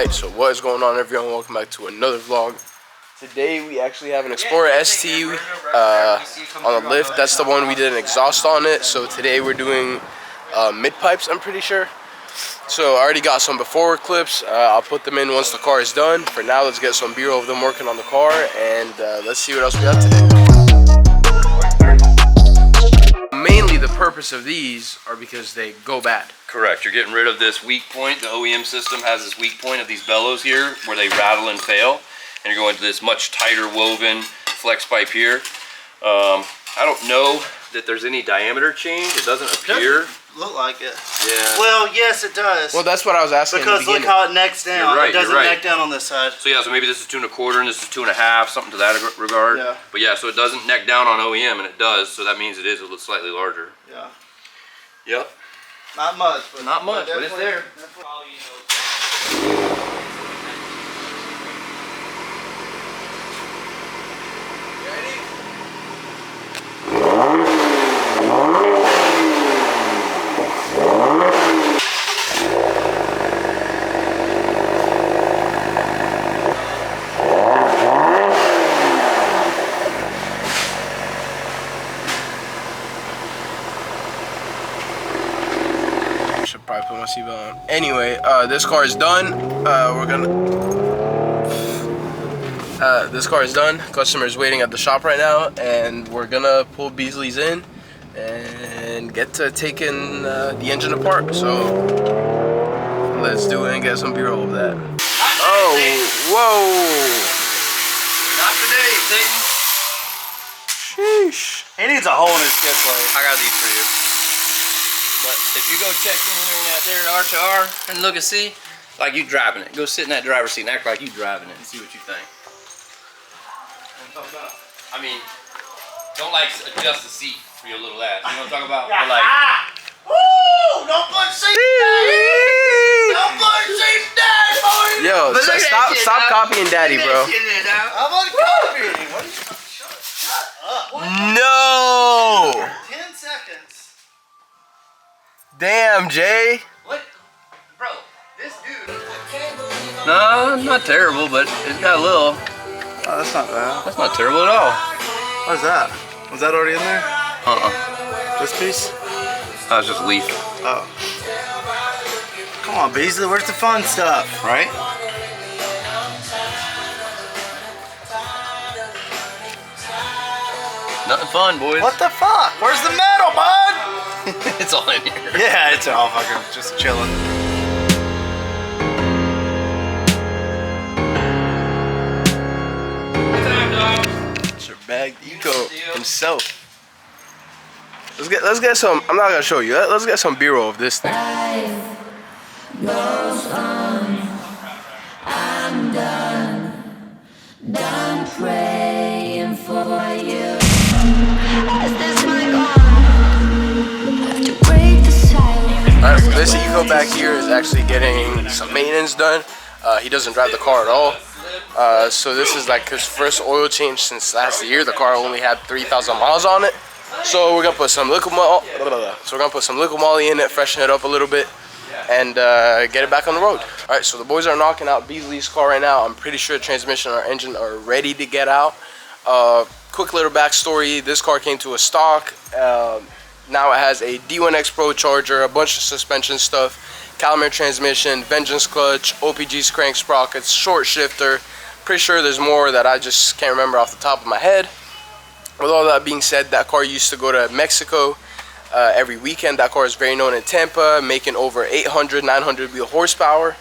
Alright, so what is going on, everyone? Welcome back to another vlog. Today we actually have an Explorer ST on the lift. That's the one we did an exhaust on it. So today we're doing mid pipes, I'm pretty sure. So I already got some before clips. I'll put them in once the car is done. For now, let's get some B-roll of them working on the car, and let's see what else we have today. Mainly the purpose of these are because they go bad. Correct. You're getting rid of this weak point. The OEM system has this weak point of these bellows here where they rattle and fail. And you're going to this much tighter woven flex pipe here. I don't know that there's any diameter change. It doesn't appear. Look like it. Yeah. Well, yes, it does. Well, that's what I was asking. Because look how it necks down. Right, it doesn't neck down on this side. So yeah, so maybe this is 2 1/4 and this is 2 1/2, something to that regard. Yeah. But yeah, so it doesn't neck down on OEM, and it does. So that means it is a little slightly larger. Yeah. Yep. Not much, but not much, but it's there. Probably put my seatbelt on. Anyway, this car is done. This car is done. Customer is waiting at the shop right now, and we're gonna pull Beasley's in and get to taking the engine apart. So let's do it and get some B-roll of that. Oh, whoa! Not today, Satan. Sheesh. He needs a hole in his skid plate. I got these for you. But if you go check in there R2R and look and see, like you driving it. Go sit in that driver's seat and act like you driving it and see what you think. I mean, don't like adjust the seat for your little ass. You know what I'm talking about? But like, woo! Don't put seat down! Don't put seat down, boy! Yo, stop copying Daddy, bro. I'm on copying. What are you? Shut up. No! 10 seconds. Damn, Jay. what? Bro, this dude. No, not terrible, but it's got a little. Oh, that's not bad. That's not terrible at all. What is that? Was that already in there? This piece? That was just leaf. Oh. Come on, Beasley. Where's the fun stuff, right? Nothing fun, boys. What the fuck? Where's the metal, bud? It's all in here. Yeah, it's all fucking just chilling. It's your bag Eco himself. Let's get some. I'm not gonna show you. Let's get some B-roll of this thing. Goes on. I'm done praying for you. Is this my God? Have to break the silence. Alright, so this Eco back here is actually getting some maintenance done. He doesn't drive the car at all. So this is like his first oil change since last year. The car only had 3,000 miles on it. So we're gonna put some liquid moly in it, freshen it up a little bit, and get it back on the road. All right, so the boys are knocking out Beasley's car right now. I'm pretty sure the transmission and our engine are ready to get out. Quick little backstory: this car came to a stock. Now it has a D1X Pro charger, a bunch of suspension stuff, Calumet transmission, Vengeance clutch, OPG's crank sprockets, short shifter. Pretty sure there's more that I just can't remember off the top of my head. With all that being said, that car used to go to Mexico every weekend. That car is very known in Tampa, making over 800, 900 wheel horsepower.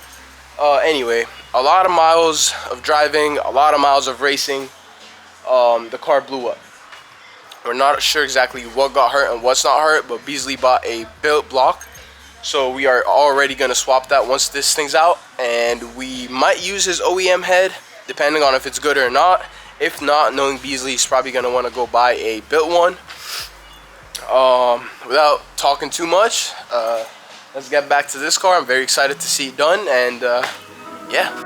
Anyway, a lot of miles of driving, a lot of miles of racing. The car blew up. We're not sure exactly what got hurt and what's not hurt, but Beasley bought a built block. So we are already going to swap that once this thing's out. And we might use his OEM head, depending on if it's good or not. If not, knowing Beasley, he's probably going to want to go buy a built one. Without talking too much, let's get back to this car. I'm very excited to see it done, and yeah.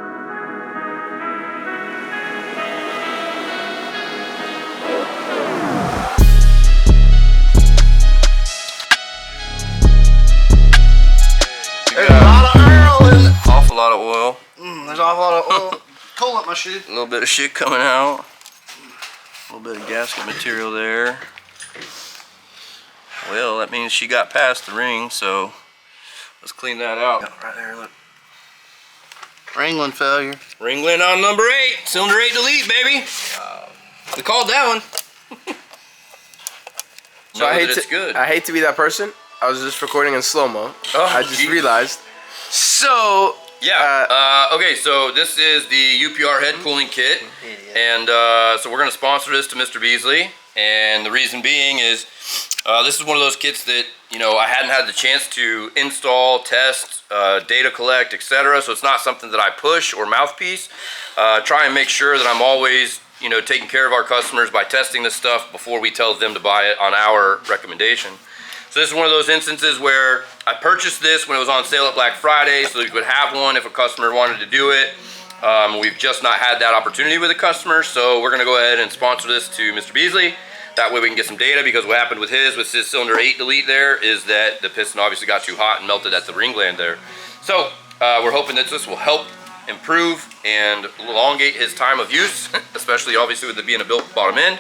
There's a lot of oil in it. Awful lot of oil. There's off all the oil. Coal up my shoe. A little bit of shit coming out. A little bit of gasket material there. Well, that means she got past the ring, so let's clean that out. Right there, look. Ringling failure. Ringling on number 8. Cylinder 8 delete, baby. We called that one. So I hate to be that person. I was just recording in slow-mo. Oh, I just realized. So yeah. Okay, so this is the UPR head cooling kit, and so we're gonna sponsor this to Mr. Beasley, and the reason being is this is one of those kits that I hadn't had the chance to install, test, data collect, etc. So it's not something that I push or mouthpiece. Try and make sure that I'm always taking care of our customers by testing this stuff before we tell them to buy it on our recommendation. So this is one of those instances where I purchased this when it was on sale at Black Friday so that we could have one if a customer wanted to do it. We've just not had that opportunity with a customer, so we're gonna go ahead and sponsor this to Mr. Beasley. That way we can get some data, because what happened with his cylinder 8 delete there is that the piston obviously got too hot and melted at the ring gland there. So we're hoping that this will help improve and elongate his time of use, especially obviously with it being a built bottom end.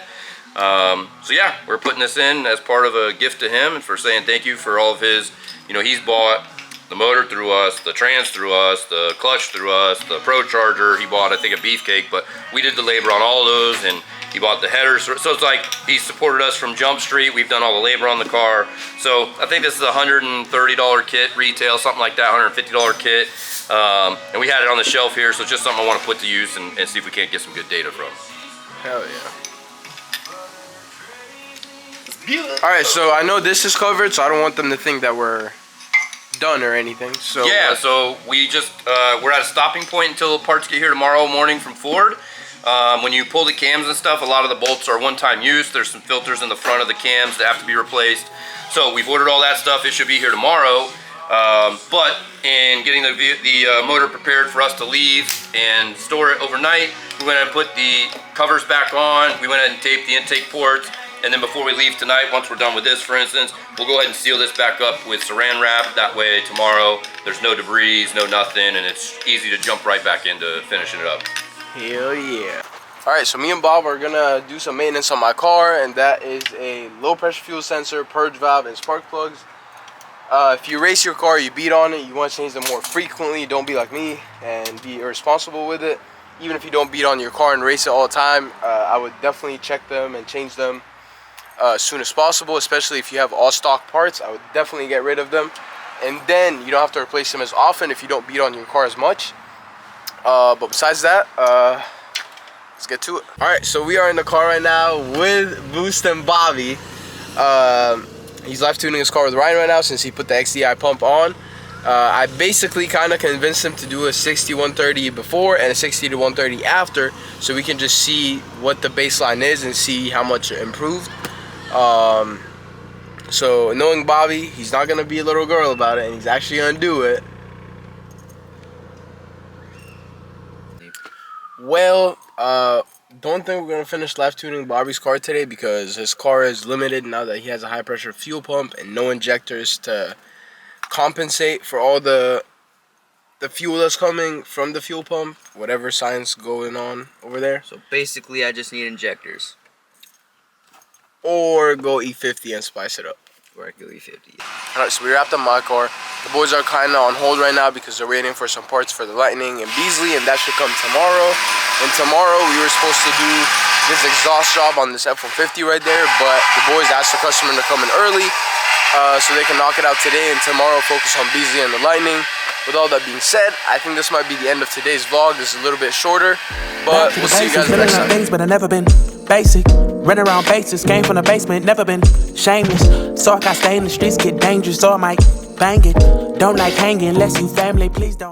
So yeah, we're putting this in as part of a gift to him and for saying thank you for all of his, he's bought the motor through us, the trans through us, the clutch through us, the Pro Charger, he bought I think a beefcake, but we did the labor on all of those, and he bought the headers. So it's like he supported us from Jump Street. We've done all the labor on the car. So I think this is a $130 kit retail, something like that, $150 kit. And we had it on the shelf here, so it's just something I want to put to use and see if we can't get some good data from. Hell yeah. Alright, so I know this is covered, so I don't want them to think that we're done or anything. So yeah, so we just we're at a stopping point until parts get here tomorrow morning from Ford. When you pull the cams and stuff, a lot of the bolts are one-time use. There's some filters in the front of the cams that have to be replaced. So we've ordered all that stuff. It should be here tomorrow. But in getting the motor prepared for us to leave and store it overnight, we went ahead and put the covers back on. We went ahead and taped the intake ports. And then before we leave tonight, once we're done with this, for instance, we'll go ahead and seal this back up with saran wrap. That way tomorrow there's no debris, no nothing, and it's easy to jump right back into finishing it up. Hell yeah. Alright, so me and Bob are gonna do some maintenance on my car, and that is a low pressure fuel sensor, purge valve, and spark plugs. If you race your car, you beat on it, you want to change them more frequently. Don't be like me and be irresponsible with it. Even if you don't beat on your car and race it all the time, I would definitely check them and change them as soon as possible, especially if you have all stock parts. I would definitely get rid of them, and then you don't have to replace them as often if you don't beat on your car as much. But besides that, let's get to it. Alright, so we are in the car right now with Boost and Bobby. He's live tuning his car with Ryan right now since he put the XDI pump on. I basically kind of convinced him to do a 60-130 before and a 60-130 after, so we can just see what the baseline is and see how much it improved. So knowing Bobby, he's not gonna be a little girl about it, and he's actually gonna do it. Well, don't think we're gonna finish live tuning Bobby's car today because his car is limited now that he has a high pressure fuel pump and no injectors to compensate for all the fuel that's coming from the fuel pump, whatever science going on over there. So basically I just need injectors. Or go E50 and spice it up. Or I go E50. Alright, so we wrapped up my car. The boys are kind of on hold right now because they're waiting for some parts for the Lightning and Beasley, and that should come tomorrow. And tomorrow we were supposed to do this exhaust job on this F-150 right there, but the boys asked the customer to come in early so they can knock it out today, and tomorrow focus on Beasley and the Lightning. With all that being said, I think this might be the end of today's vlog. This is a little bit shorter, but we'll see you guys next time. Things, but I never been basic. Run around bases, came from the basement, never been shameless. So I got stay in the streets, get dangerous, so I might bang it. Don't like hanging unless you family, please don't.